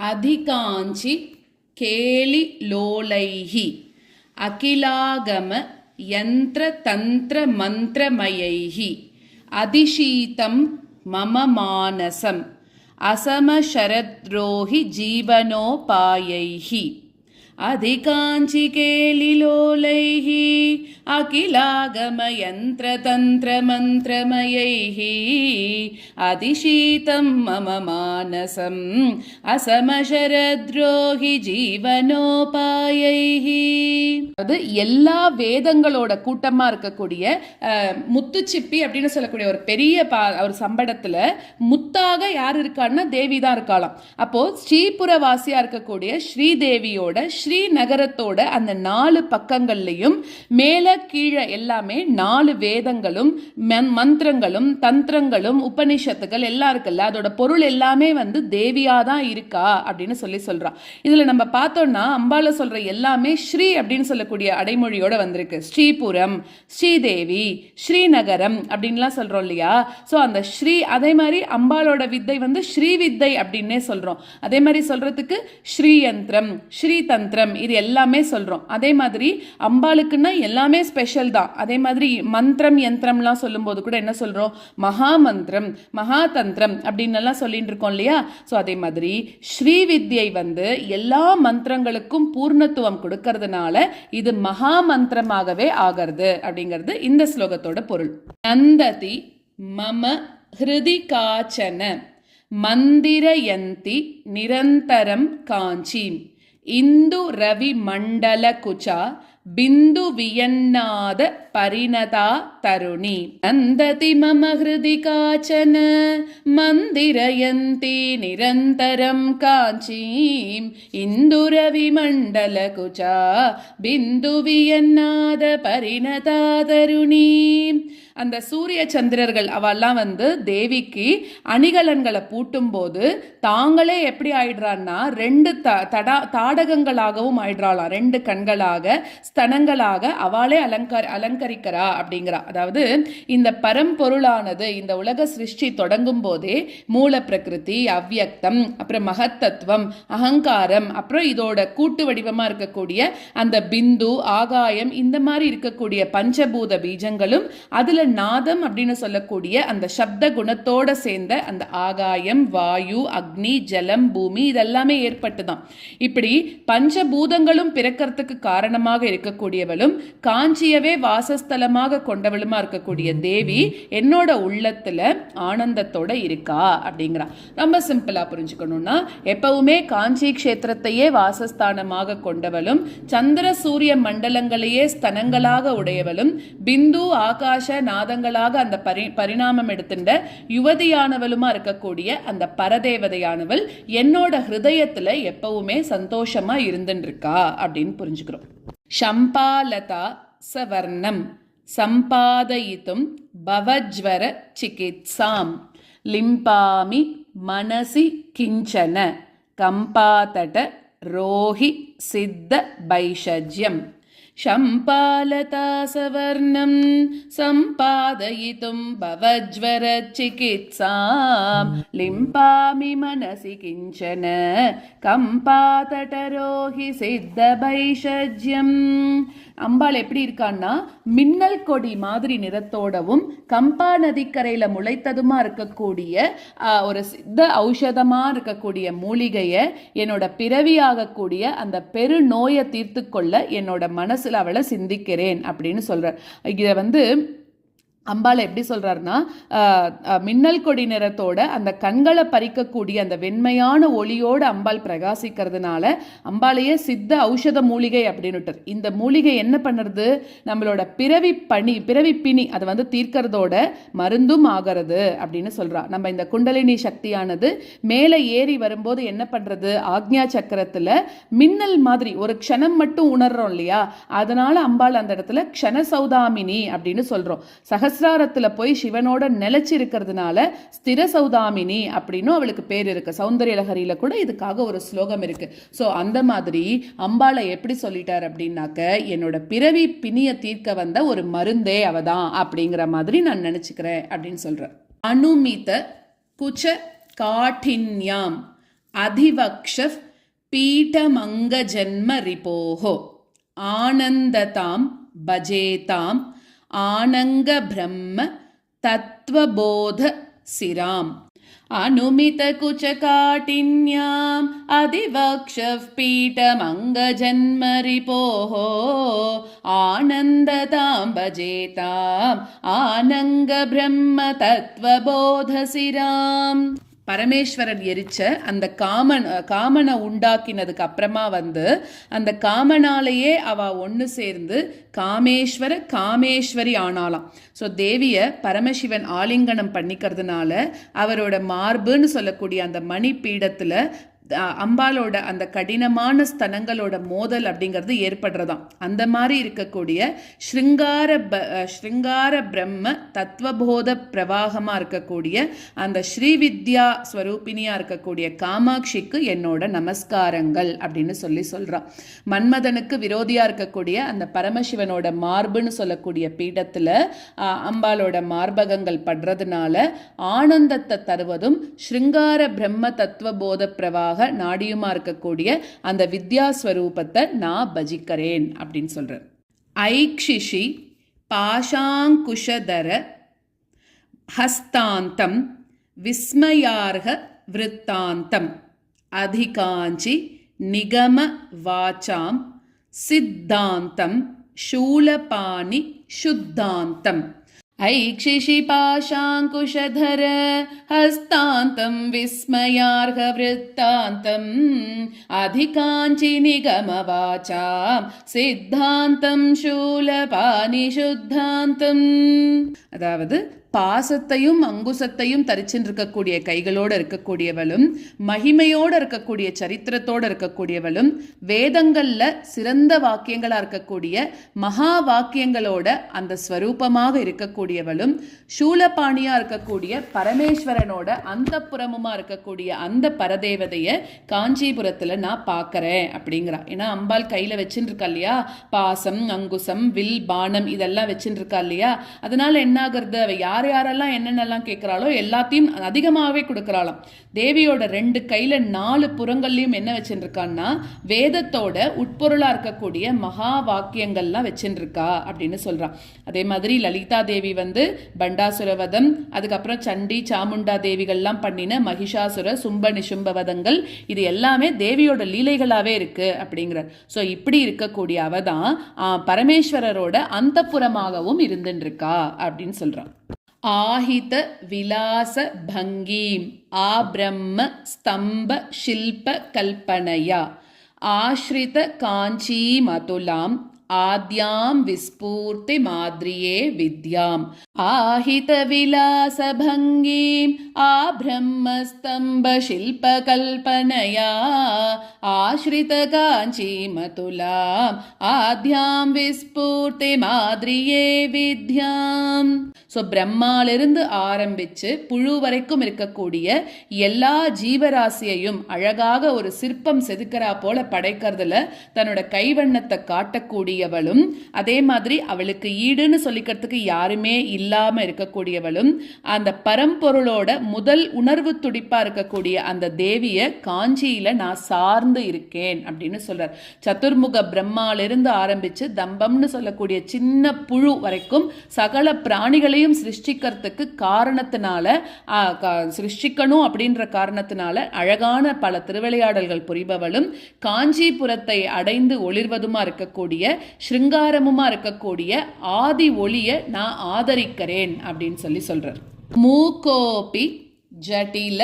அதிகாஞ்சி கேலி லோலைஹி அகிலாகம யந்திர தந்திர மந்திரமயைஹி அதிஷீதம் மம மானசம் அசமசரத்ரோஹி ஜீவனோபாயைஹி அதிகாஞ்சி கேலிலோலைஹி அகிலாகம யந்திர தந்திர மந்திரமயைஹி அதிஷீதம் மம மானசம் அசமசரத்ரோஹி ஜீவனோபாயைஹி. அது எல்லா வேதங்களோட கூட்டமா இருக்கக்கூடிய முத்துச்சிப்பி அப்படின்னு சொல்லக்கூடிய ஒரு பெரிய ஒரு சம்படத்துல முத்தாக யார் இருக்கான்னா தேவி தான் இருக்காளாம். அப்போ ஸ்ரீபுரவாசியா இருக்கக்கூடிய ஸ்ரீதேவியோட ஸ்ரீநகரத்தோட அந்த 4 பக்கங்கள்லையும் மேல கீழே எல்லாமே 4 வேதங்களும் மந்திரங்களும் தந்திரங்களும் உபனிஷத்துகள் எல்லாம் இருக்குல்ல, அதோட பொருள் எல்லாமே தேவியா தான் இருக்கா அப்படின்னு சொல்றா. இதுல நம்ம பார்த்தோம்னா அம்பால சொல்ற எல்லாமே ஸ்ரீ அப்படின்னு சொல்லக்கூடிய அடைமொழியோட வந்திருக்கு. ஸ்ரீபுரம், ஸ்ரீதேவி, ஸ்ரீநகரம் அப்படின்லாம் சொல்றோம் இல்லையா. சோ அந்த ஸ்ரீ, அதே மாதிரி அம்பாலோட வித்தை ஸ்ரீ வித்தை அப்படின்னே சொல்றோம். அதே மாதிரி சொல்றதுக்கு ஸ்ரீயந்திரம், ஸ்ரீ தந்திரம், இது எல்லாமே சொல்றோம். அதே மாதிரி அம்பாளுக்குன்னா எல்லாமே ஸ்பெஷல் தான். அதே மாதிரி மந்திரம் யந்திரம்லாம் சொல்லும் போது கூட என்ன சொல்றோம், மகா மந்திரம், மகா தந்திரம் அப்படின்னு எல்லாம் சொல்லிட்டு இருக்கோம் இல்லையா. சோ அதே மாதிரி ஸ்ரீ வித்யை எல்லா மந்திரங்களுக்கும் பூர்ணத்துவம் கொடுக்கறதுனால இது மகா மந்திரமாகவே ஆகிறது அப்படிங்கிறது இந்த ஸ்லோகத்தோட பொருள். நந்ததி மம ஹிருதி காச்சன மந்திரயந்தி நிரந்தரம் காஞ்சீம் இந்து ரவி மண்டல குச்சா பிந்து வியன்னாத பரிணதா தருணி நந்ததி மம ஹிருதி காச்சன மந்திரயந்தி நிரந்தரம் காஞ்சீம் இந்து ரவி மண்டல குச்சா பிந்து வியன்னாத பரிணதா தருணி. அந்த சூரிய சந்திரர்கள் அவெல்லாம் தேவிக்கு அணிகலன்களை பூட்டும் போது தாங்களே எப்படி ஆயிடுறான்னா 2 தாடகங்களாகவும் ஆயிடுறாளாம். 2 கண்களாக, ஸ்தனங்களாக அவளே அலங்கரிக்கிறா அப்படிங்கிறா. அதாவது இந்த பரம்பொருளானது இந்த உலக சிருஷ்டி தொடங்கும் போதே மூல பிரகிருதி, அவ்யக்தம், அப்புறம் மகத்தத்துவம், அகங்காரம், அப்புறம் இதோட கூட்டு வடிவமா இருக்கக்கூடிய அந்த பிந்து, ஆகாயம், இந்த மாதிரி இருக்கக்கூடிய பஞ்சபூத பீஜங்களும் அதுல நாதம் அப்படின்னு சொல்லக்கூடிய அந்த சப்த குணத்தோட சேர்ந்த அந்த ஆகாயம், வாயு, அக்னி, ஜலம், பூமி இதெல்லாமே ஏற்பட்டுதான். இப்படி பஞ்சபூதங்களும் பிறக்கிறதுக்கு காரணமாக இருக்கக்கூடியவளும் காஞ்சியவே வாசஸ்தலமாக கொண்டவளுமா இருக்கக்கூடிய தேவி என்னோட உள்ளத்துல ஆனந்தத்தோட இருக்கா அப்படிங்கிறா. ரொம்ப சிம்பிளா புரிஞ்சுக்கணும்னா, எப்பவுமே காஞ்சி கஷேத்திரத்தையே வாசஸ்தானமாக கொண்டவளும், சந்திர சூரிய மண்டலங்களையே ஸ்தனங்களாக உடையவளும், பிந்து ஆகாஷ நாதங்களாக அந்த பரிணாமம் எடுத்துட்ட யுவதியானவளுமா இருக்கக்கூடிய அந்த பரதேவதையானவள் என்னோட ஹிருதயத்துல எப்பவுமே சந்தோஷமா இருந்துட்டு இருக்கா அப்படின்னு புரிஞ்சுக்கிறோம். சம்பாலதா சவர்ணம் சம்பாதயித்தும் பவஜ்வர சிகித்சாம் லிம்பாமி மனசி கிஞ்சன கம்பாதட ரோஹி சித்த பைஷஜ்யம். சம்பாலதா சவர்ணம் சம்பாதயித்தும் பவஜ்வர சிகித்சாம் லிம்பாமி மனசி கிஞ்சன கம்பாதடரோஹி சித்த பைஷஜ்யம். அம்பாள் எப்படி இருக்கான்னா மின்னல் கொடி மாதிரி நிறத்தோடவும் கம்பா நதிக்கரையில முளைத்ததுமா இருக்கக்கூடிய ஒரு சித்த ஔஷதமா இருக்கக்கூடிய மூலிகையை என்னோட பிறவியாகக்கூடிய அந்த பெரு நோயை தீர்த்து கொள்ள என்னோட மனசுல அவளை சிந்திக்கிறேன் அப்படின்னு சொல்றார். இதை அம்பாளை எப்படி சொல்றாருன்னா, மின்னல் கொடி நிறத்தோட அந்த கண்களை பறிக்கக்கூடிய அந்த வெண்மையான ஒளியோட அம்பாள் பிரகாசிக்கிறதுனால அம்பாளையே சித்த ஔஷத மூலிகை அப்படின்னு. இந்த மூலிகை என்ன பண்ணுறது, நம்மளோட பிறவி பிணி அதை தீர்க்கிறதோட மருந்தும் ஆகிறது அப்படின்னு சொல்றா. நம்ம இந்த குண்டலினி சக்தியானது மேலே ஏறி வரும்போது என்ன பண்றது, ஆக்ஞா சக்கரத்துல மின்னல் மாதிரி ஒரு க்ஷணம் மட்டும் உணர்றோம் இல்லையா, அதனால அம்பாள் அந்த இடத்துல க்ஷண சௌதாமினி அப்படின்னு சொல்றோம். சகசிராரத்துல போய் சிவனோட நிலைச்சு இருக்கிறதுனால ஸ்திர சௌதாமினி அப்படின்னு அவளுக்கு பேர் இருக்கு. சௌந்தரிய லஹரியில கூட இதுக்காக ஒரு ஸ்லோகம் இருக்கு. சோ அந்த மாதிரி அம்பாளை எப்படி சொல்லிட்டார் அப்படின்னாக்க, என்னோட பிறவி பிணிய தீர்க்க வந்த ஒரு மருந்தே அவதான் அப்படிங்கிற மாதிரி நான் நினைச்சுக்கிறேன் அப்படின்னு சொல்றேன். அனுமித குச்ச காட்டின்யாம் அதிவக்ஷப் பீட்டமங்கஜன்ம ரிபோஹோ ஆனந்ததாம் பஜேதாம் ஆனங்க பிரம்ம தத்வபோத சிராம் அனுமித குச்சகாட்டின்யாம் அதிவக்ஷப் பீட்டமங்கஜன்ம ரிபோஹோ ஆனந்ததாம் பஜேதாம் ஆனங்க பிரம்ம தத்வபோத சிராம். பரமேஸ்வரன் எரிச்ச அந்த காமனை உண்டாக்கினதுக்கு அப்புறமா அந்த காமனாலேயே அவ ஒன்று சேர்ந்து காமேஸ்வரி ஆனாலாம். ஸோ தேவியை பரமசிவன் ஆலிங்கனம் பண்ணிக்கிறதுனால அவரோட மார்புன்னு சொல்லக்கூடிய அந்த மணி பீடத்தில் அம்பாலோட அந்த கடினமான ஸ்தனங்களோட மோதல் அப்படிங்கிறது ஏற்படுறதாம். அந்த மாதிரி இருக்கக்கூடிய ஸ்ருங்கார பிரம்ம தத்துவபோத பிரவாகமாக இருக்கக்கூடிய அந்த ஸ்ரீவித்யா ஸ்வரூபினியாக இருக்கக்கூடிய காமாட்சிக்கு என்னோட நமஸ்காரங்கள் அப்படின்னு சொல்கிறான். மன்மதனுக்கு விரோதியாக இருக்கக்கூடிய அந்த பரமசிவனோட மார்புன்னு சொல்லக்கூடிய பீடத்தில் அம்பாலோட மார்பகங்கள் படுறதுனால ஆனந்தத்தை தருவதும் ஸ்ருங்கார பிரம்ம தத்துவபோத பிரவாக நாடியுமா இருக்கக்கூடிய அந்த வித்யாஸ்வரூபத்தை நான் பஜிக்கிறேன் அப்படின்னு சொல்றேன். ஐக்ஷிஷி பாஷாங்குஷதர ஹஸ்தாந்தம் விஸ்மயார்ஹ விருத்தாந்தம் அதிகாஞ்சி நிகம வாசாம் சித்தாந்தம் शूलपाणि शुद्धान्तम् ऐक्षिषि पाशाङ्कुशधर हस्तान्तं विस्मयार्हवृत्तान्तम् अधिकाञ्चि निगमवाचां सिद्धान्तं शूलपाणि शुद्धान्तम्. அதாவது பாசத்தையும் அங்குசத்தையும் தரிச்சுட்டு இருக்கக்கூடிய கைகளோடு இருக்கக்கூடியவளும் மகிமையோடு இருக்கக்கூடிய சரித்திரத்தோடு இருக்கக்கூடியவளும் வேதங்கள்ல சிறந்த வாக்கியங்களா இருக்கக்கூடிய மகா வாக்கியங்களோட அந்த ஸ்வரூபமாக இருக்கக்கூடியவளும் சூலபாணியா இருக்கக்கூடிய பரமேஸ்வரனோட அந்த புறமுமா இருக்கக்கூடிய அந்த பரதேவதைய காஞ்சிபுரத்துல நான் பார்க்கறேன் அப்படிங்கிறா. ஏன்னா அம்பாள் கையில வச்சுட்டு இருக்கா இல்லையா, பாசம் அங்குசம் வில் பானம் இதெல்லாம் வச்சுட்டு இருக்கா இல்லையா, அதனால என்ன ஆகுறது, அவ யாரெல்லாம் என்னென்னலாம் கேட்கிறாளோ எல்லாத்தையும் அதிகமாகவே கொடுக்கறாளாம். தேவியோட 2 கையில 4 புறங்கள்லையும் என்ன வச்சுருக்கான்னா வேதத்தோட உட்பொருளா இருக்கக்கூடிய மகா வாக்கியங்கள்லாம் வச்சுருக்கா அப்படின்னு சொல்றான். அதே மாதிரி லலிதா தேவி பண்டாசுரவதம், அதுக்கப்புறம் சண்டி சாமுண்டா தேவிகள்லாம் பண்ணின மகிஷாசுர சும்ப நிசும்பவதங்கள், இது எல்லாமே தேவியோட லீலைகளாவே இருக்கு அப்படிங்கிறார். ஸோ இப்படி இருக்கக்கூடிய அவதான் பரமேஸ்வரரோட அந்த புறமாகவும் இருந்துருக்கா அப்படின்னு சொல்றான். ஆஹித விலாச பங்கீம் ஆப்ரம்ம ஸ்தம்ப ஷில்ப கல்பனையா ஆஸ்ரித காஞ்சி மதுலாம் ஆத்யாம் விஸ்பூர்த்தி மாதிரியே வித்யாம் ஆஹித விலாச பங்கீம் ஆப்ரம்மஸ்தம்ப ஷில்ப கல்பனையா ஆஸ்ரித காஞ்சி மதுலாம் ஆத்யாம் விஸ்பூர்த்தி மாதிரியே வித்யாம். ஸோ பிரம்மாலிருந்து ஆரம்பிச்சு புழு வரைக்கும் இருக்கக்கூடிய எல்லா ஜீவராசியையும் அழகாக ஒரு சிற்பம் செதுக்கிறா போல படைக்கிறதுல தன்னோட கைவண்ணத்தை காட்டக்கூடியவளும், அதே மாதிரி அவளுக்கு ஈடுன்னு சொல்லிக்கிறதுக்கு யாருமே இல்லாம இருக்கக்கூடியவளும், அந்த பரம்பொருளோட முதல் உணர்வு துடிப்பா இருக்கக்கூடிய அந்த தேவிய காஞ்சியில நான் சார்ந்து இருக்கேன் அப்படின்னு சொல்றார். சதுர்முக பிரம்மாலிருந்து ஆரம்பிச்சு தம்பம்னு சொல்லக்கூடிய சின்ன புழு வரைக்கும் சகல பிராணிகளையும் சிருஷ்டிக்கிறதுக்கு காரணத்தினால சிருஷ்டிக்கணும் அப்படின்ற காரணத்தினால அழகான பல திருவிளையாடல்கள் புரிபவளும் காஞ்சிபுரத்தை அடைந்து ஒளிர்வதுமா இருக்கக்கூடிய ஸ்ருங்காரமுமா இருக்கக்கூடிய ஆதி ஒளிய நான் ஆதரிக்கிறேன் அப்படின்னு சொல்றார். மூகோபி ஜடில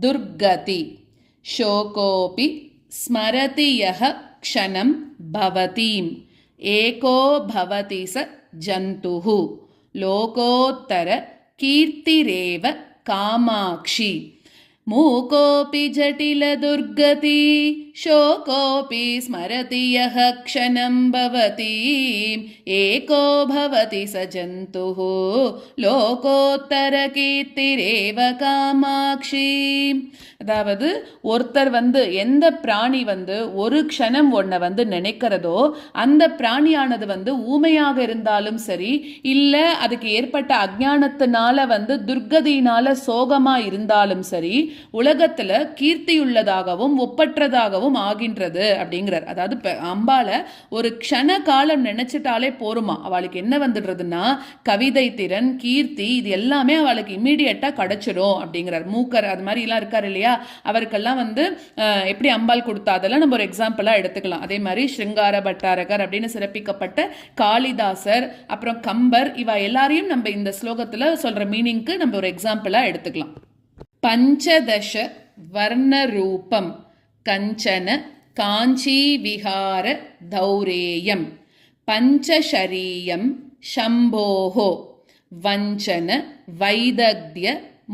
துர்கதி ஷோகோபி ஸ்மரதி யஹ க்ஷணம் பவதீம் ஏகோ பவதி ச ஜந்துஹு லோகோத்தர கீர்த்திரேவ காமாட்சி. மூகோபி ஜடில துர்கதி ஷோகோபி ஸ்மரதி யஹ க்ஷணம் பவதீம் ஏகோ பவதி ச ஜந்துஹு லோகோத்தர கீர்த்திரேவ காமாட்சி. அதாவது ஒருத்தர் எந்த பிராணி ஒரு க்ஷணம் ஒன்றை நினைக்கிறதோ அந்த பிராணியானது ஊமையாக இருந்தாலும் சரி, இல்லை அதுக்கு ஏற்பட்ட அஜ்ஞானத்தினால துர்கதியினால சோகமா இருந்தாலும் சரி, உலகத்துல கீர்த்தியுள்ளதாகவும் ஒப்பற்றதாகவும் ஆகின்றது அப்படிங்கிறார். அதாவது அம்பால ஒரு க்ஷண காலம் நினைச்சிட்டாலே போருமா, அவளுக்கு என்ன வந்துடுறதுன்னா கவிதை திறன், கீர்த்தி, இது எல்லாமே அவளுக்கு இம்மீடியட்டா கிடைச்சிடும் அப்படிங்கிறார். மூக்கர் அது மாதிரி எல்லாம் இருக்காரு இல்லையா, அவருக்கெல்லாம் எப்படி அம்பாள் கொடுத்தா அதெல்லாம் நம்ம ஒரு எக்ஸாம்பிளா எடுத்துக்கலாம். அதே மாதிரி ஸ்ருங்கார பட்டாரகர் அப்படின்னு சிறப்பிக்கப்பட்ட காளிதாசர், அப்புறம் கம்பர், இவ எல்லாரையும் நம்ம இந்த ஸ்லோகத்துல சொல்ற மீனிங்க்கு நம்ம ஒரு எக்ஸாம்பிளா எடுத்துக்கலாம். பஞ்சதச வர்ண ரூபம் கஞ்சன காஞ்சி விஹார தௌரேயம் பஞ்சஷரீயம் शम्भोः वञ्चन वैदग्ध्य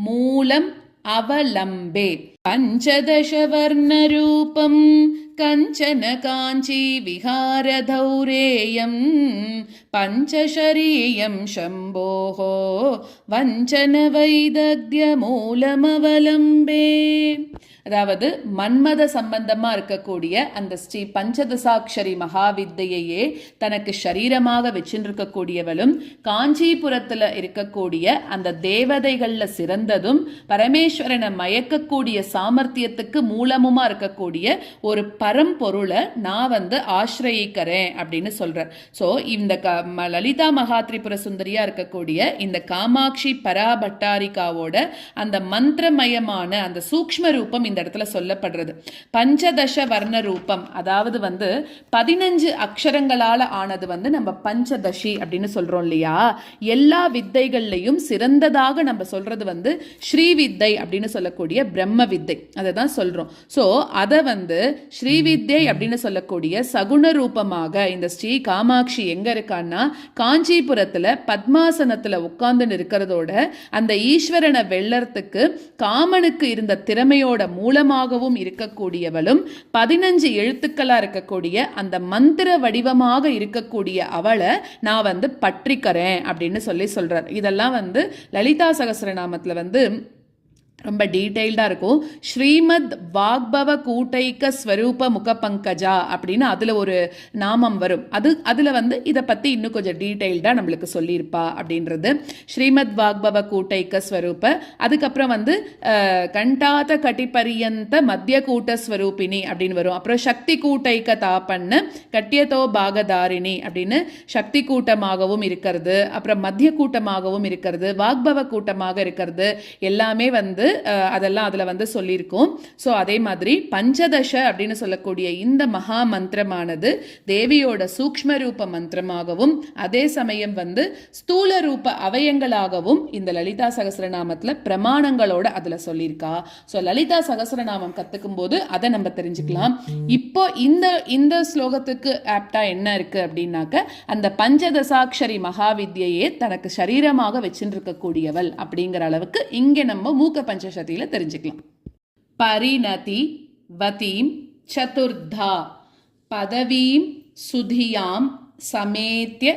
मूलम् अवलम्बे पञ्चदशवर्णरूपं कञ्चन काञ्ची विहारधौरेयं पञ्चशरीयं शम्भोः वञ्चन वैदग्ध्य मूलमवलम्बे. அதாவது மன்மத சம்பந்தமா இருக்கக்கூடிய அந்த ஸ்ரீ பஞ்சதசாட்சரி மகாவித்தையே தனக்கு சரீரமாக வச்சிருக்கக்கூடியவளும், காஞ்சிபுரத்துல இருக்கக்கூடிய அந்த தேவதைகள்ல சிறந்ததும், பரமேஸ்வரனை மயக்கக்கூடிய சாமர்த்தியத்துக்கு மூலமுமா இருக்கக்கூடிய ஒரு பரம்பொருளை நான் ஆசிரயிக்கிறேன் அப்படின்னு சொல்றேன். ஸோ இந்த லலிதா மகாத்ரிபுர சுந்தரியா இருக்கக்கூடிய இந்த காமாட்சி பராபட்டாரிகாவோட அந்த மந்திரமயமான அந்த சூக்ஷ்ம ரூபம் இந்த இடத்துல சொல்லப்படுறது. பஞ்சதச வர்ண ரூபம், அதாவது 15 அக்ஷரங்களால ஆனது நம்ம பஞ்சதசி அப்படின்னு சொல்றோம் இல்லையா. எல்லா வித்தைகள்லையும் சிறந்ததாக நம்ம சொல்றது ஸ்ரீவித்தை அப்படின்னு சொல்லக்கூடிய பிரம்ம வித்தை, அதை தான் சொல்றோம். ஸோ அதை ஸ்ரீவித்தை அப்படின்னு சொல்லக்கூடிய சகுண ரூபமாக இந்த ஸ்ரீ காமாட்சி எங்க இருக்கான்னா காஞ்சிபுரத்துல பத்மாசனத்துல உட்கார்ந்து இருக்கிறதோட அந்த ஈஸ்வரனை வெல்லறதுக்கு காமனுக்கு இருந்த திறமையோட மூலமாகவும் இருக்கக்கூடியவளும், 15 எழுத்துக்களா இருக்கக்கூடிய அந்த மந்திர வடிவமாக இருக்கக்கூடிய அவளை நான் பற்றிக்கிறேன் அப்படின்னு சொல்றார். இதெல்லாம் லலிதா சகஸ்ரநாமத்துல ரொம்ப டீட்டெயில்டாக இருக்கும். ஸ்ரீமத் வாக்பவ கூட்டைக்க ஸ்வரூப முக பங்கஜா அப்படின்னு அதில் ஒரு நாமம் வரும். அதில் இதை பற்றி இன்னும் கொஞ்சம் டீட்டெயில்டாக நம்மளுக்கு சொல்லியிருப்பா அப்படின்றது. ஸ்ரீமத் வாக்பவ கூட்டைக்க ஸ்வரூப, அதுக்கப்புறம் கண்டாத கட்டிபரியந்த மத்திய கூட்ட ஸ்வரூபினி அப்படின்னு வரும். அப்புறம் சக்தி கூட்டைக்க தாப்பன்னு கட்டியதோ பாகதாரிணி அப்படின்னு சக்தி கூட்டமாகவும் இருக்கிறது, அப்புறம் மத்திய கூட்டமாகவும் இருக்கிறது, வாக்பவ கூட்டமாக இருக்கிறது, எல்லாமே அதெல்லாம் அதுல சொல்லியிருக்கோம். ஸோ அதே மாதிரி பஞ்சதச அப்படின்னு சொல்லக்கூடிய இந்த மகா மந்திரமானது தேவியோட சூக்ஷ்ம ரூப மந்திரமாகவும் அதே சமயம் ஸ்தூல ரூப அவயங்களாகவும் இந்த லலிதா சகஸ்ரநாமத்துல பிரமாணங்களோட அதுல சொல்லியிருக்கா. ஸோ லலிதா சகஸ்ரநாமம் கத்துக்கும் போது அதை நம்ம தெரிஞ்சுக்கலாம். இப்போ இந்த ஸ்லோகத்துக்கு ஆப்டா என்ன இருக்கு அப்படின்னாக்க அந்த பஞ்சதசாட்சரி மகாவித்யையே தனக்கு சரீரமாக வச்சிருக்கக்கூடியவள் அப்படிங்கிற அளவுக்கு இங்க நம்ம மூக்க பஞ்சசதியில தெரிஞ்சுக்கலாம். பரிணதி வதீம் சதுர்தா பதவீம் சுதியாம் சமேத்ய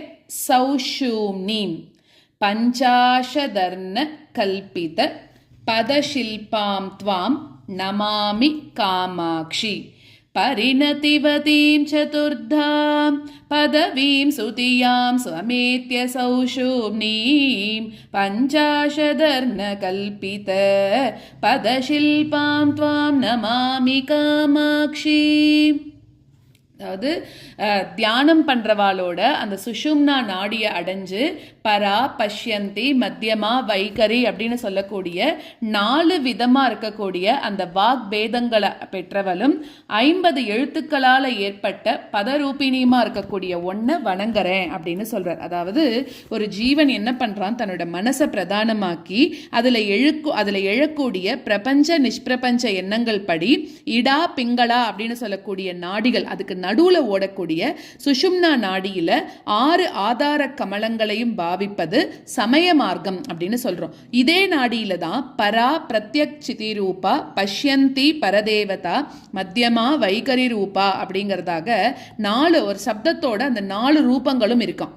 சௌஷூம்னீம் பஞ்சாஷதர்ண கல்பித பதசில்பாம் த்வாம் நமாமி காமாக்ஷி परिणतिवतीं चतुर्धां पदवीं सुतियां समेत्य सौषूम्नीं पञ्चाशदर्णकल्पित पदशिल्पां त्वां नमामि कामाक्षी. அதாவது தியானம் பண்றவாளோட அந்த சுஷும்னா நாடிய அடைஞ்சு பரா பஷ்யந்தி மத்தியமா வைகரி அப்படின்னு சொல்லக்கூடிய 4 விதமா இருக்கக்கூடிய அந்த வாக் பேதங்களை பெற்றவளும் 50 எழுத்துக்களால ஏற்பட்ட பதரூபினியுமா இருக்கக்கூடிய ஒன்ன வணங்குறேன் அப்படின்னு சொல்றார். அதாவது ஒரு ஜீவன் என்ன பண்றான், தன்னோட மனசை பிரதானமாக்கி அதுல எழக்கூடிய பிரபஞ்ச நிஷ்பிரபஞ்ச எண்ணங்கள் படி இடா பிங்களா அப்படின்னு சொல்லக்கூடிய நாடிகள், அதுக்கு நடுவுல ஓடக்கூடிய சுஷும்னா நாடியில 6 ஆதார கமலங்களையும் பாவிப்பது சமய மார்க்கம் அப்படின்னு சொல்றோம். இதே நாடியில தான் பரா பிரத்யக் சிதி ரூபா பஷ்யந்தி பரதேவதா மத்தியமா வைகரி ரூபா அப்படிங்கிறதாக 4 ஒரு சப்தத்தோட அந்த 4 ரூபங்களும் இருக்கும்.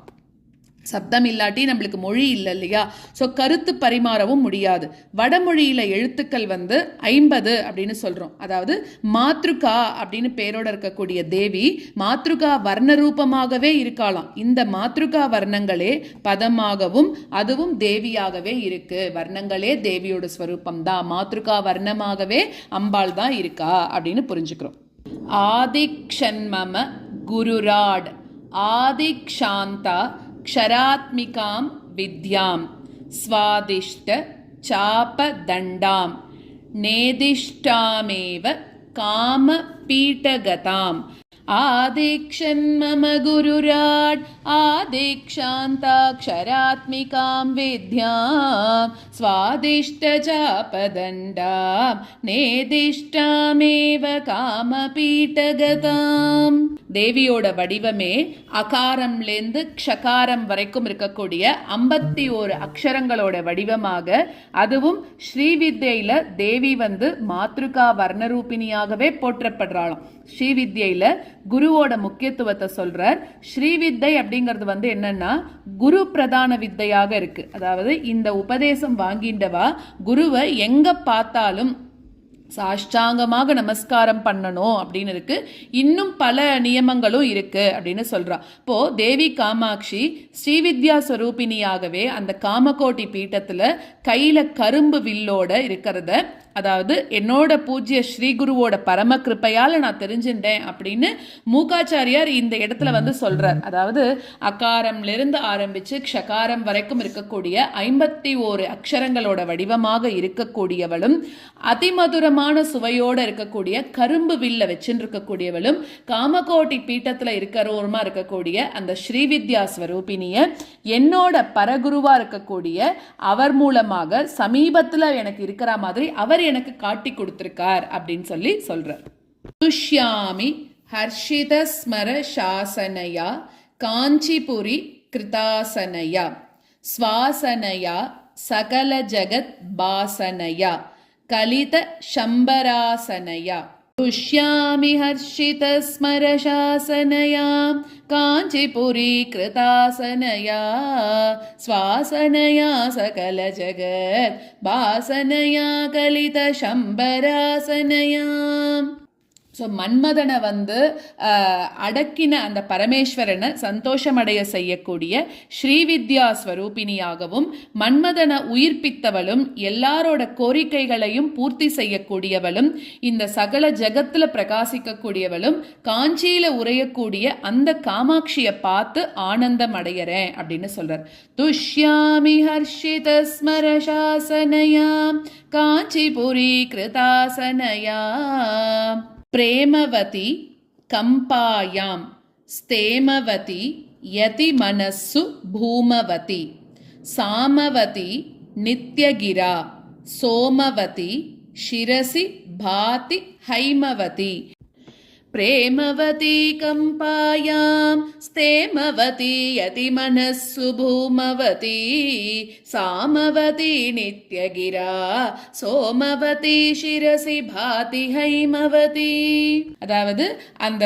சப்தம் இல்லாட்டி நம்மளுக்கு மொழி இல்லை இல்லையா? ஸோ கருத்து பரிமாறவும் முடியாது. வடமொழியில் எழுத்துக்கள் 50 அப்படின்னு சொல்கிறோம். அதாவது மாத்ருகா அப்படின்னு பேரோட இருக்கக்கூடிய தேவி மாத்ருகா வர்ண ரூபமாகவே இருக்கலாம். இந்த மாத்ருகா வர்ணங்களே பதமாகவும் அதுவும் தேவியாகவே இருக்கு. வர்ணங்களே தேவியோட ஸ்வரூபம் தான். மாத்ருகா வர்ணமாகவே அம்பாள் தான் இருக்கா அப்படின்னு புரிஞ்சுக்கிறோம். ஆதிக்ஷன்மம குருராட் ஆதிக்ஷாந்தா க்ஷராத்மிகாம் வித்யாம் ஸ்வாதிஷ்ட சாபதண்டாம் நேதிஷ்டாமேவ காம பீட்டகதாம் ஆதிக்ஷன்மம குருராட் ஆதிக்ஷாந்தாக்ஷராத்மிகாம் வித்யாம் ஸ்வாதிஷ்ட சாபதண்டாம் நேதிஷ்டாமேவ காமபீட்டகதாம். தேவியோட வடிவமே அகாரம்லேருந்து க்ஷகாரம் வரைக்கும் இருக்கக்கூடிய 51 அக்ஷரங்களோட வடிவமாக, அதுவும் ஸ்ரீவித்யில தேவி மாத்ருகா வர்ணரூபிணியாகவே போற்றப்படுறாளாம். ஸ்ரீவித்யில குருவோட முக்கியத்துவத்தை சொல்றார். ஸ்ரீவித்தை அப்படிங்கிறது என்னன்னா குரு பிரதான வித்தையாக இருக்கு. அதாவது இந்த உபதேசம் வாங்கிண்டவா குருவை எங்க பார்த்தாலும் சாஷ்டாங்கமாக நமஸ்காரம் பண்ணணும் அப்படின்னு இருக்கு. இன்னும் பல நியமங்களும் இருக்கு அப்படின்னு சொல்றா. இப்போ தேவி காமாட்சி ஸ்ரீவித்யா ஸ்வரூபிணியாகவே அந்த காமகோட்டி பீட்டத்துல கையில கரும்பு வில்லோட இருக்கிறத, அதாவது என்னோட பூஜ்ய ஸ்ரீகுருவோட பரம கிருப்பையால நான் தெரிஞ்சுட்டேன் அப்படின்னு மூகாச்சாரியார் இந்த இடத்துல சொல்றார். அதாவது அகாரம்ல இருந்து ஆரம்பிச்சு க்ஷகாரம் வரைக்கும் இருக்கக்கூடிய 51 அக்ஷரங்களோட வடிவமாக இருக்கக்கூடியவளும், அதிமதுரமான சுவையோட இருக்கக்கூடிய கரும்பு வில்ல வச்சுட்டு இருக்கக்கூடியவளும், காமகோட்டி பீட்டத்துல இருக்கிறோருமா இருக்கக்கூடிய அந்த ஸ்ரீவித்யா ஸ்வரூபிணிய என்னோட பரகுருவா இருக்கக்கூடிய அவர் மூலமாக சமீபத்துல எனக்கு இருக்கிற மாதிரி அவர் எனக்கு காட்டி கொடுத்திருக்கார் அப்படின்னு சொல்றார். துஷ்யாமி ஹர்ஷித ஸ்மர சாசனயா காஞ்சிபுரி கிருதாசனயா ஸ்வாசனயா சகல ஜகத் பாசனயா கலித சம்பராசனயா. துஷ்யாமி ஹர்ஷித ஸ்மர சாசனயா காஞ்சிபுரி கிருதாசனயா ஸ்வாசனயா சகல ஜகத் பாசனயா கலித சம்பராசனயா. ஸோ மன்மதனை அடக்கின அந்த பரமேஸ்வரனை சந்தோஷமடைய செய்யக்கூடிய ஸ்ரீவித்யா ஸ்வரூபிணியாகவும், மன்மதனை உயிர்ப்பித்தவளும் எல்லாரோட கோரிக்கைகளையும் பூர்த்தி செய்யக்கூடியவளும், இந்த சகல ஜகத்துல பிரகாசிக்கக்கூடியவளும், காஞ்சியில உரையக்கூடிய அந்த காமாட்சியை பார்த்து ஆனந்தம் அடையறேன் அப்படின்னு சொல்றார். துஷ்யாமி ஹர்ஷித ஸ்மர சாசனயா காஞ்சிபுரி கிருதாசனயா பிரேமவதி கம்பாயாம் ஸ்தேமவதி யதி மனஸ்ஸு பூமவதி சாமவதி நித்யகிரா சோமவதி சிரசி பாதி ஹைமவதி. பிரேமவதி கம்பாயாம் ஸ்தேமவதி யதி மனஸ்ஸு பூமவதி சாமவதி நித்யகிரா சோமவதி சிரசி பாதி ஹைமவதி. அதாவது அந்த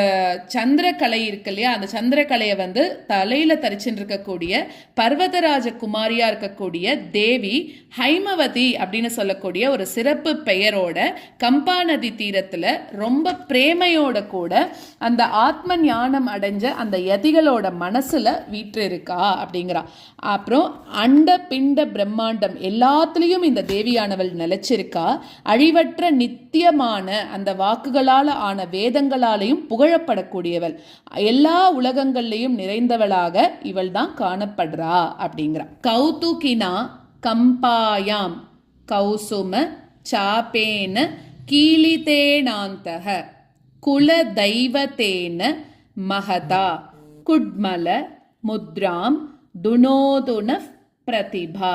சந்திரகலை இருக்கு இல்லையா, அந்த சந்திரகலையை தலையில தரிச்சுட்டு இருக்கக்கூடிய பர்வதராஜ குமாரியா இருக்கக்கூடிய தேவி ஹைமவதி அப்படின்னு சொல்லக்கூடிய ஒரு சிறப்பு பெயரோட கம்பா நதி தீரத்துல ரொம்ப பிரேமையோட கூட அந்த ஆத்ம ஞானம் அடைஞ்ச அந்த யதிகளோட மனசுல வீற்று இருக்கா அப்படிங்கிறா. அப்புறம் அண்ட பிண்ட பிரம்மாண்டம் எல்லாத்துலயும் இந்த தேவியானவள் நிலைச்சிருக்கா. அழிவற்ற நித்தியமான அந்த வாக்குகளால ஆன வேதங்களாலையும் புகழப்படக்கூடியவள், எல்லா உலகங்கள்லையும் நிறைந்தவளாக இவள் தான் காணப்படுறா அப்படிங்கிறா. கௌதுகினா கம்பாயாம் கௌசும சாபேன கீலிதேனாந்தக குல தெய்வதேன மகதா குட்மல முத்ராம் துனோதுன பிரதிபா.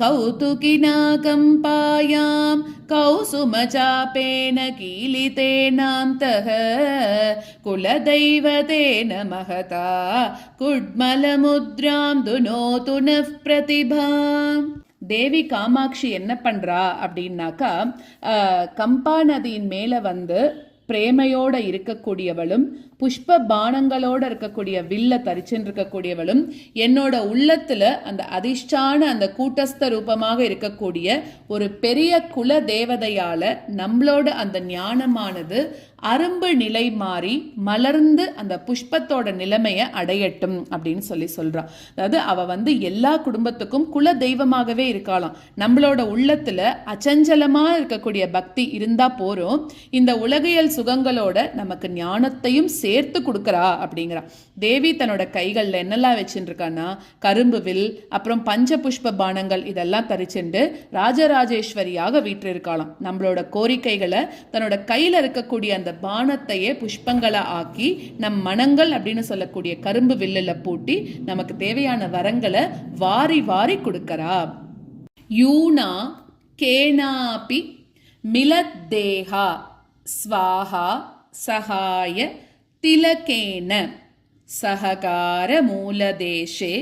கௌதுகினா கம்பாயாம் கௌசுமசாபேன கீலிதேனாந்தக குலதெய்வதேன மகதா குட்மலமுத்ராம் துனோதுன பிரதிபா. தேவி காமாட்சி என்ன பண்றா அப்படின்னாக்கா, கம்பா நதியின் மேல பிரேமையோட இருக்கக்கூடியவளும் புஷ்ப பானங்களோட இருக்கக்கூடிய வில்ல தரிச்சுன்னு இருக்கக்கூடியவளும் என்னோட உள்ளத்துல அந்த அதிர்ஷ்டான அந்த கூட்டஸ்த ரூபமாக இருக்கக்கூடிய ஒரு பெரிய குல தேவதையால நம்மளோட அந்த ஞானமானது அரும்பு நிலை மாறி மலர்ந்து அந்த புஷ்பத்தோட நிலைமையை அடையட்டும் அப்படின்னு சொல்றான். அதாவது அவ எல்லா குடும்பத்துக்கும் குல தெய்வமாகவே இருக்கலாம். நம்மளோட உள்ளத்துல அச்சஞ்சலமா இருக்கக்கூடிய பக்தி இருந்தா போறோம், இந்த உலகியல் சுகங்களோட நமக்கு ஞானத்தையும் சேர்த்து கொடுக்கறா அப்படிங்கிறா. தேவி தன்னோட கைகள்ல என்னெல்லாம் வச்சுட்டு இருக்கான்னா கரும்பு வில், அப்புறம் பஞ்ச புஷ்ப பானங்கள் இதெல்லாம் தரிச்சுண்டு ராஜராஜேஸ்வரியாக வீட்டு இருக்கலாம். நம்மளோட கோரிக்கைகளை தன்னோட கையில இருக்கக்கூடிய அந்த பானத்தையே புஷ்பங்களை ஆக்கி நம் மனங்கள் அப்படின்னு சொல்லக்கூடிய கரும்பு வில்லுல பூட்டி நமக்கு தேவையான வரங்களை வாரி வாரி கொடுக்கறா. யூனா கேனாபி மிலத்தேஹா ஸ்வாஹா சகாய திலகேன சஹகார மூலதேஷே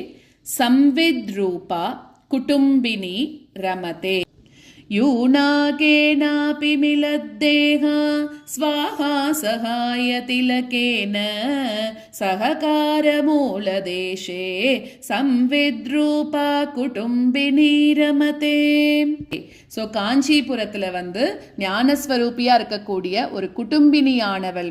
சம்வித்ரூபா குடும்பினி ரமதே. யூனாகேனாபி மிலத்தேஹா ஸ்வாஹா சகாய திலகேன சஹகார மூலதேஷே சம்வித்ரூபா குடும்பினி ரமதே. ஸோ காஞ்சிபுரத்தில் ஞானஸ்வரூபியா இருக்கக்கூடிய ஒரு குடும்பினியானவள்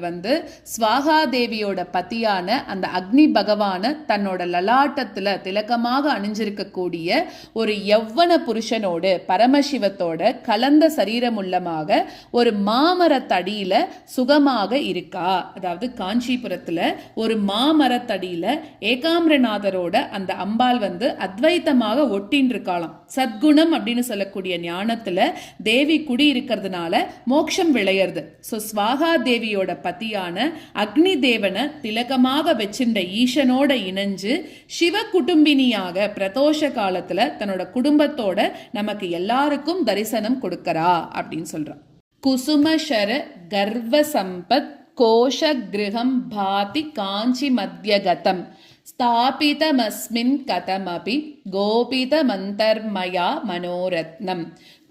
ஸ்வாகா தேவியோட பத்தியான அந்த அக்னி பகவான தன்னோட லலாட்டத்துல திலகமாக அணிஞ்சிருக்கக்கூடிய ஒரு யவ்வன புருஷனோடு பரமசிவத்தோட கலந்த சரீரமுள்ளமாக ஒரு மாமரத்தடியில சுகமாக இருக்கா. அதாவது காஞ்சிபுரத்துல ஒரு மாமரத்தடியில ஏகாம்பரநாதரோட அந்த அம்பாள் அத்வைத்தமாக ஒட்டின் இருக்காளாம். சத்குணம் அப்படின்னு சொல்லக்கூடிய ஞானத்துல தேவி குடி இருக்கிறதுனால மோட்சம் விளையறது. சோ ஸ்வாகா தேவியோட பத்தியான அக்னி தேவனை திலகமாக வச்சிருந்த ஈசனோட இணைஞ்சு சிவ குடும்பினியாக பிரதோஷ காலத்துல தன்னோட குடும்பத்தோட நமக்கு எல்லாருக்கும் தரிசனம் கொடுக்கறா அப்படின்னு சொல்றான். குசுமஷர கர்வ சம்பத் கோஷ கிருஹம் பாதி காஞ்சி மத்தியகதம் ஸ்தாபிதமஸ்மின் கதமபி கோபிதமந்தர்மயா மனோரத்னம்.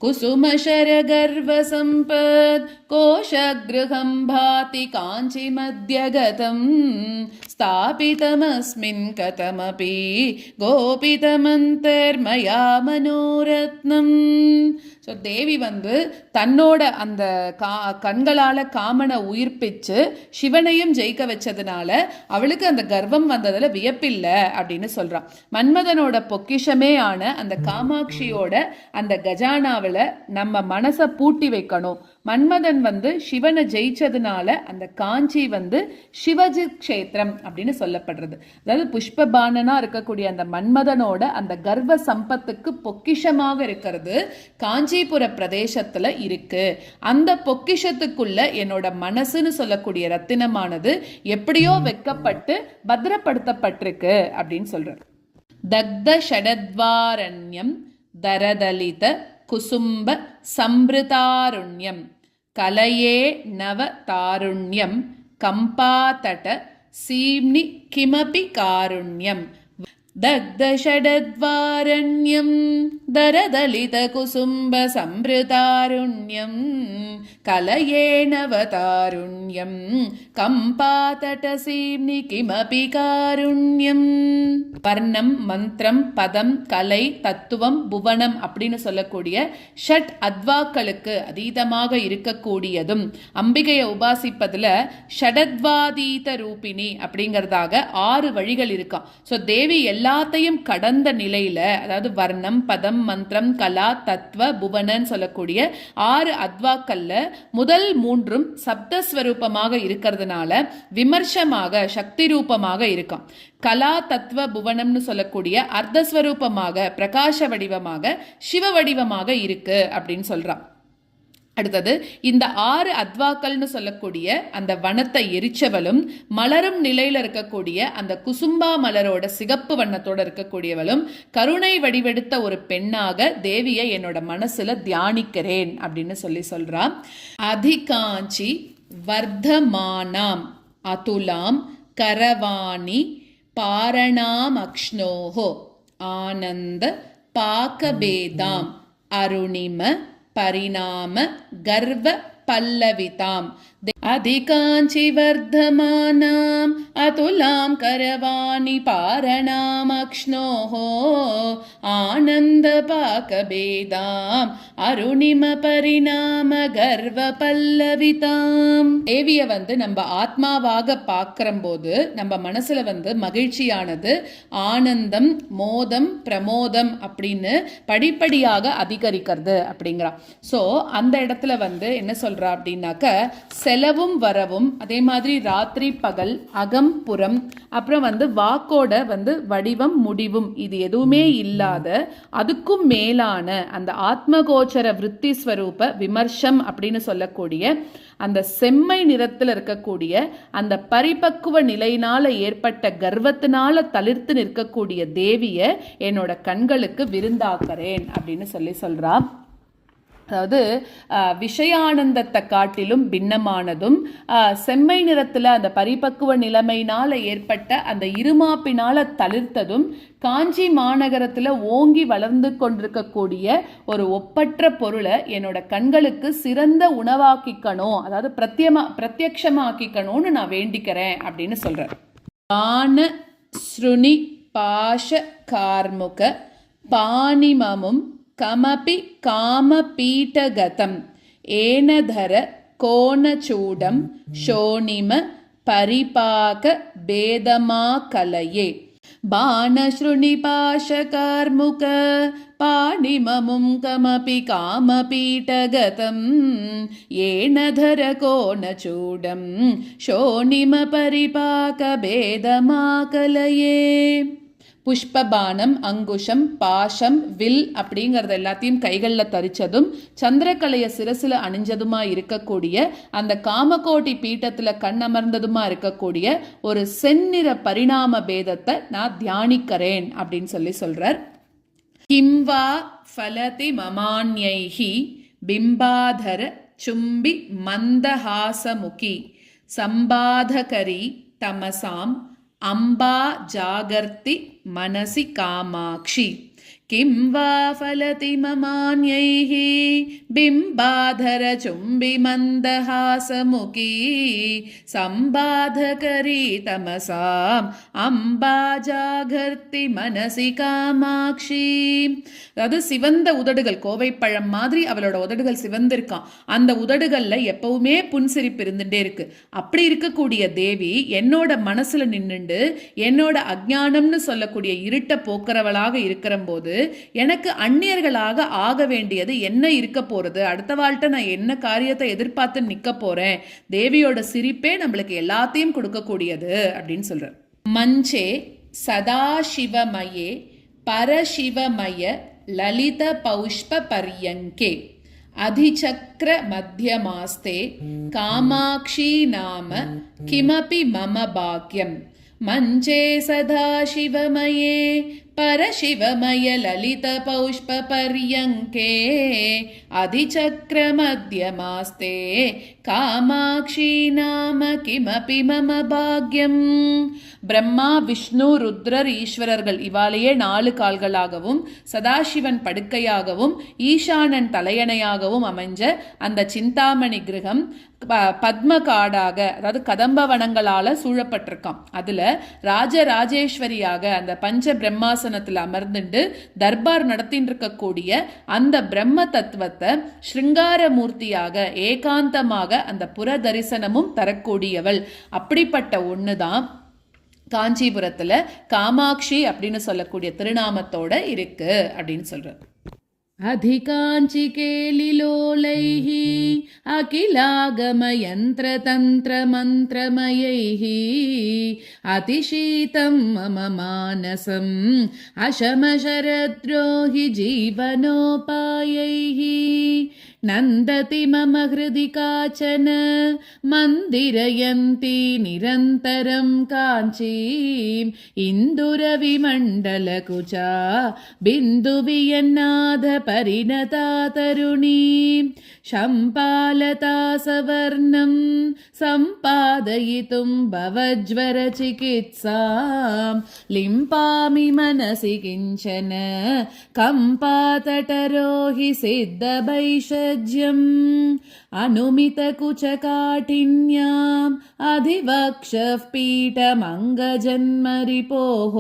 குசுமஷர கர்வ சம்பத் கோஷ கிருஹம் பாதி காஞ்சி மத்தியகதம் ஸ்தாபிதமஸ்மின் கதமபி கோபிதமந்தர்மயா மனோரத்னம். ஸோ தேவி தன்னோட அந்த கண்களால காமனை உயிர்ப்பிச்சு சிவனையும் ஜெயிக்க வச்சதுனால அவளுக்கு அந்த கர்வம் வந்ததுல வியப்பில்லை அப்படின்னு சொல்றான். மன்மதனோட பொக்கிஷமே ஆன அந்த காமாட்சியோட அந்த கஜானாவில நம்ம மனசை பூட்டி வைக்கணும். மன்மதன் சிவனை ஜெயிச்சதுனால அந்த காஞ்சி சிவஜி க்ஷேத்திரம் அப்படின்னு சொல்லப்படுறது. அதாவது புஷ்பபானனா இருக்கக்கூடிய அந்த மன்மதனோட அந்த கர்வ சம்பத்துக்கு பொக்கிஷமாக இருக்கிறது காஞ்சிபுர பிரதேசத்துல இருக்கு. அந்த பொக்கிஷத்துக்குள்ள என்னோட மனசுன்னு சொல்லக்கூடிய ரத்தினமானது எப்படியோ வெக்கப்பட்டு பத்திரப்படுத்தப்பட்டிருக்கு அப்படின்னு சொல்றார். தக்த ஷடத்வாரண்யம் தரதலித குசும்ப சம்பிருதாருண்யம் கலையே நவ தாருண்யம் கம்பாதட சீம்னி கிமபி காருண்யம். தக்த ஷடத்வாரண்யம் தரதலித குசும்ப சம்பிருதாருண்யம் கலையே நவ தாருண்யம் கம்பாதட சீம்னி கிமபி காருண்யம். வர்ணம், மந்திரம், பதம், கலை, தத்துவம், புவனம் அப்படின்னு சொல்லக்கூடிய ஷட் அத்வாக்களுக்கு அதீதமாக இருக்கக்கூடியதும் அம்பிகையை உபாசிப்பதுல ஷடத்வாதீத ரூபிணி அப்படிங்கிறதாக 6 வழிகள் இருக்காம். ஸோ தேவி எல்லாத்தையும் கடந்த நிலையில, அதாவது வர்ணம், பதம், மந்திரம், கலா, தத்துவ, புவனன்னு சொல்லக்கூடிய 6 அத்வாக்கள்ல முதல் 3ம் சப்தஸ்வரூபமாக இருக்கிறதுனால விமர்சமாக சக்தி ரூபமாக இருக்கும். கலா, தத்துவ, புவனம்னு சொல்லக்கூடிய அர்த்தஸ்வரூபமாக பிரகாச வடிவமாக சிவ வடிவமாக இருக்கு அப்படின்னு சொல்றான். அடுத்தது இந்த 6 அத்வாக்கள்னு சொல்லக்கூடிய அந்த வனத்தை எரிச்சவளும் மலரும் நிலையில இருக்கக்கூடிய அந்த குசும்பா மலரோட சிகப்பு வண்ணத்தோட இருக்கக்கூடியவளும் கருணை வடிவெடுத்த ஒரு பெண்ணாக தேவியை என்னோட மனசுல தியானிக்கிறேன் அப்படின்னு சொல்றா. அதிகாஞ்சி வர்தமானாம் அதுலாம் கரவாணி பாரணாம் அக்ஷ்ணோஹோ ஆனந்த பாகபேதாம் அருணிம பரிணாம கர்வ பல்லவிதாம் அதிகாஞ்சி வர்தமானாம் அதுலாம் கரவாணி பாரணாம் அக்ஷ்ணோஹோ ஆனந்த பாகபேதாம் அருணிம பரிணாம கர்வ பல்லவிதாம். தேவிய நம்ம ஆத்மாவாக பார்க்கிறம்போது நம்ம மனசுல மகிழ்ச்சியானது ஆனந்தம், மோதம், பிரமோதம் அப்படின்னு படிப்படியாக அதிகரிக்கிறது அப்படிங்கிறா. ஸோ அந்த இடத்துல என்ன சொல்றா அப்படின்னாக்க, செலவும் வரவும், அதே மாதிரி ராத்திரி பகல், அகம் புறம், அப்புறம் வாக்கோட வடிவம் முடிவும், இது எதுவுமே இல்லாத அதுக்கும் மேலான அந்த ஆத்மகோச்சர விருத்தி ஸ்வரூப விமர்சம் அப்படின்னு சொல்லக்கூடிய அந்த செம்மை நிறத்தில் இருக்கக்கூடிய அந்த பரிபக்குவ நிலையினால ஏற்பட்ட கர்வத்தினால தளிர்த்து நிற்கக்கூடிய தேவிய என்னோட கண்களுக்கு விருந்தாக்குறேன் அப்படின்னு சொல்றா. அதாவது விஷயானந்தத்தை காட்டிலும் பின்னமானதும் செம்மை நிறத்தில் அந்த பரிபக்குவ நிலைமையினால ஏற்பட்ட அந்த இருமாப்பினால தளிர்த்ததும் காஞ்சி மாநகரத்தில் ஓங்கி வளர்ந்து கொண்டிருக்கக்கூடிய ஒரு ஒப்பற்ற பொருளை என்னோட கண்களுக்கு சிறந்த உணவாக்கிக்கணும், அதாவது பிரத்யக்ஷமாக்கிக்கணும்னு நான் வேண்டிக்கிறேன் அப்படின்னு சொல்றேன். பான ஸ்ருணி பாஷ கார்முக பாணிமமும் கமபி காம பீட்டகதம் ஏனதர கோணச்சூடம் ஷோணிம பரிபாக பேதமா கலையே. பானஸ்ருணி பாஷகார்முக பாணிமமும் கமபி காம பீட்டகதம் ஏனதர கோணச்சூடம் ஷோணிம பரிபாக பேதமா கலையே. புஷ்பபானம், அங்குஷம், பாஷம், வில் அப்படிங்கறது எல்லாத்தையும் கைகளில் தரிச்சதும் சந்திரக்கலைய சிரசில அணிஞ்சதுமா இருக்கக்கூடிய அந்த காமகோட்டி பீட்டத்துல கண்ணமர்ந்ததுமா இருக்கக்கூடிய ஒரு செந்நிற பரிணாம பேதத்தை நான் தியானிக்கிறேன் அப்படின்னு சொல்றார். கிம்வா ஃபலதி மமான்யைஹி பிம்பாதர சும்பி மந்தஹாசமுகி சம்பாதகரி தமசாம் அம்பா ஜாகர்த்தி மனசி காமாட்சி. किं वा फलति ममान्यैः बिम्बाधरचुम्बि मन्दहासमुखी सम्बाधकरी तमसाम् अम्बा जागर्ति मनसि कामाक्षी. அதாவது சிவந்த உதடுகள், கோவைப்பழம் மாதிரி அவளோட உதடுகள் சிவந்திருக்கான். அந்த உதடுகள்ல எப்பவுமே புன்சிரிப்பு இருந்துட்டே இருக்கு. அப்படி இருக்கக்கூடிய தேவி என்னோட மனசுல நின்னுண்டு என்னோட அஜ்ஞானம்னு சொல்லக்கூடிய இருட்ட போக்குறவளாக இருக்கிற போது எனக்கு அந்நியர்களாக ஆக வேண்டியது என்ன இருக்க போறது, அடுத்த வாழ்க்கை நான் என்ன காரியத்தை எதிர்பார்த்து நிக்க போறேன், தேவியோட சிரிப்பே நம்மளுக்கு எல்லாத்தையும் கொடுக்கக்கூடியது அப்படின்னு சொல்ற. மஞ்சே சதாசிவமயே பரசிவமய லலித பௌஷ்ப பர்யங்கே அதிசக்ர மத்தியமாஸ்தே காமாட்சி நாம கிமபி மம பாக்யம். மஞ்சே சதாசிவமயே பரசிவமய லலித பௌஷ்ப பர்யங்கே அதிசக்ர மத்தியமாஸ்தே காமாட்சி நாம கிமபி மம பாக்யம். பிரம்மா, விஷ்ணு, ருத்ரர், ஈஸ்வரர்கள் இவாலேயே 4 கால்களாகவும் சதாசிவன் படுக்கையாகவும் ஈசானன் தலையணையாகவும் அமைஞ்ச அந்த சிந்தாமணி கிரகம் பத்மகாடாக, அதாவது கதம்ப வனங்களால சூழப்பட்டிருக்கான். அதுல ராஜராஜேஸ்வரியாக அந்த பஞ்ச பிரம்மாசனத்துல அமர்ந்துட்டு தர்பார் நடத்தின்னு இருக்கக்கூடிய அந்த பிரம்ம தத்துவத்தை ஸ்ருங்கார மூர்த்தியாக ஏகாந்தமாக அந்த புற தரிசனமும் தரக்கூடியவள். அப்படிப்பட்ட ஒண்ணுதான் காஞ்சிபுரத்துல காமாட்சி அப்படின்னு சொல்லக்கூடிய திருநாமத்தோட இருக்கு அப்படின்னு சொல்ற. अधिकाञ्चिकेलिलोलैः अखिलागमयन्त्रतन्त्रमन्त्रमयैः अतिशीतं मम मानसम् अशमशरद्रोहि जीवनोपायैः नन्दति मम हृदि काचन मन्दिरयन्ती निरन्तरं काञ्चीम् इन्दुरविमण्डलकुचा बिन्दुवियन्नाद परिणता तरुणीं शम्पालता सवर्णं सम्पादयितुं भवज्वरचिकित्सां लिम्पामि मनसि किञ्चन कम्पातटरो हि सिद्धभैषज. सौरभ्यम् अनुमितकुचकाठिन्याम् अधिवक्षः पीठमङ्गजन्मरिपोः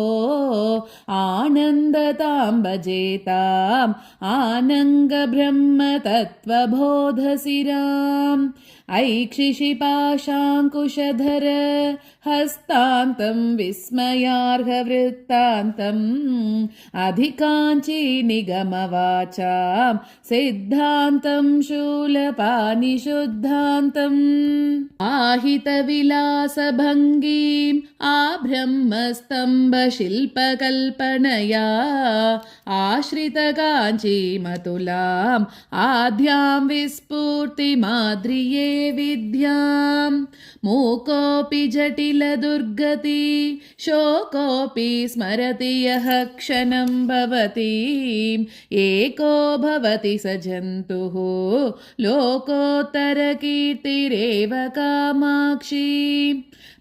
आनन्दतां भजेताम् आनङ्गब्रह्मतत्त्वबोधशिराम् ऐक्षिशिपाशाङ्कुशधर हस्तान्तं विस्मयार्हवृत्तान्तम् अधिकाञ्ची निगमवाचां सिद्धान्तं शूलपानिशुद्धान्तम् आहितविलासभङ्गीम् आब्रह्मस्तम्भशिल्पकल्पनया आश्रितकाञ्चीमतुलाम् आद्यां विस्फूर्तिमाद्रिये विद्याम् मूकोऽपि जटिलदुर्गति शोकोऽपि स्मरति यः क्षणं भवतीम् एको भवति स जन्तुः लोकोत्तरकीर्तिरेव कामाक्षी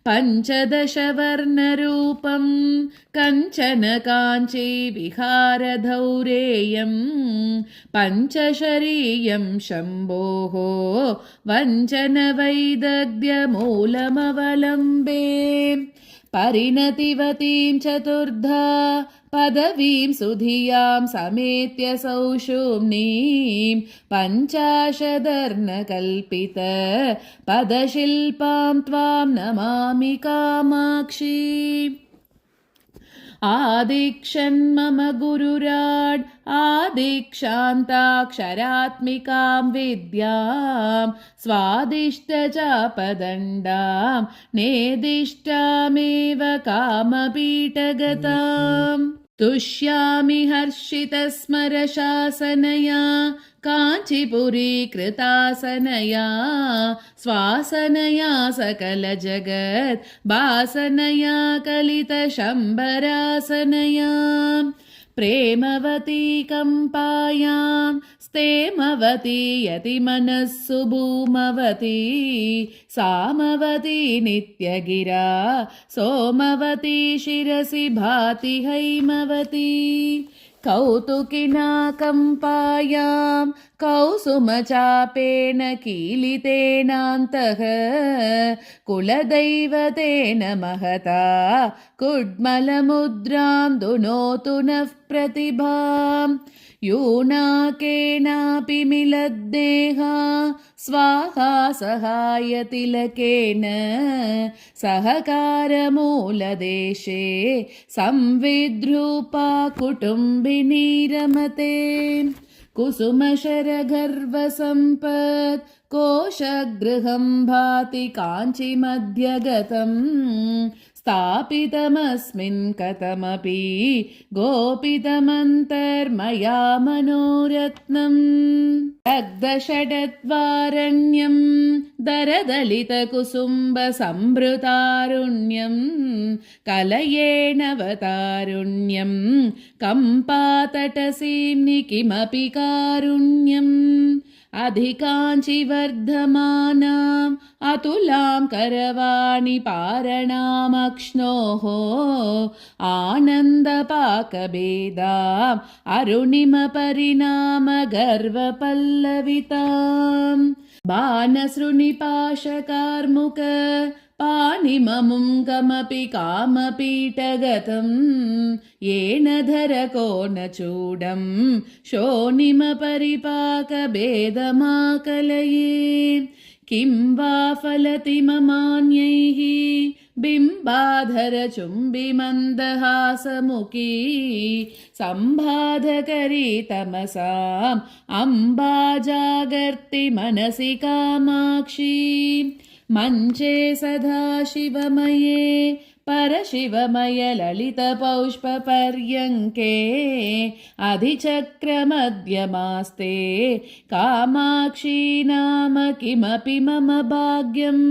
पञ्चदशवर्णरूपं कञ्चन काञ्ची विहारधौरेयम् पञ्चशरीयं शम्भोः वञ्चनवैदग्ध्यमूलमवलम्बे परिणतिवतीं चतुर्धा पदवीं सुधियां समेत्य सौषुम्नीं पञ्चाशदर्णकल्पित पदशिल्पां त्वां नमामि कामाक्षी आदिक्षन्मम गुरुराड् आदिक्षान्ताक्षरात्मिकां विद्यां स्वादिष्टचापदण्डां नेदिष्टामेव कामपीठगताम् तुष्यामि हर्षितस्मरशासनया काञ्चीपुरी कृतासनया स्वासनया सकलजगत् वासनया कलितशम्बरासनया प्रेमवती कम्पायां स्तेमवती यतिमनस्सु भूमवती सामवती नित्यगिरा सोमवती शिरसि भाति हैमवती कौतुकिना कम्पायां कौसुमचापेन कीलितेनान्तः कुलदैवतेन महता कुड्मलमुद्रां दुनोतु नः प्रतिभाम् यूनाकेनापि मिलद्देहा स्वाहा सहायतिलकेन सहकारमूलदेशे संविद्रूपा कुटुम्बिनी रमते कुसुमशरगर्वसम्पत् कोशगृहं भाति काञ्चीमध्यगतम् स्थापितमस्मिन् कथमपि गोपितमन्तर्मया मनोरत्नम् दग्धषडद्वारण्यं दरदलितकुसुम्बसम्भृतारुण्यं कलयेणवतारुण्यं कम्पातटसीम्नि किमपि कारुण्यम् अधिकाञ्चि वर्धमानाम् अतुलां करवाणि पारणामक्ष्णोः आनन्दपाकभेदाम् अरुणिमपरिणाम गर्वपल्लविताम् बाणसृणिपाशकार्मुक पाणिममुं कमपि कामपीठगतम् येन धरकोणचूडं शोणिमपरिपाकभेदमाकलये किं वा फलति ममान्यैः बिम्बाधरचुम्बिमन्दहासमुखी सम्बाधकरी तमसाम् अम्बा जागर्ति मनसि कामाक्षी मञ्चे सदाशिवमये परशिवमय ललितपौष्पपर्यङ्के अधिचक्रमध्यमास्ते कामाक्षी नाम किमपि मम भाग्यम्।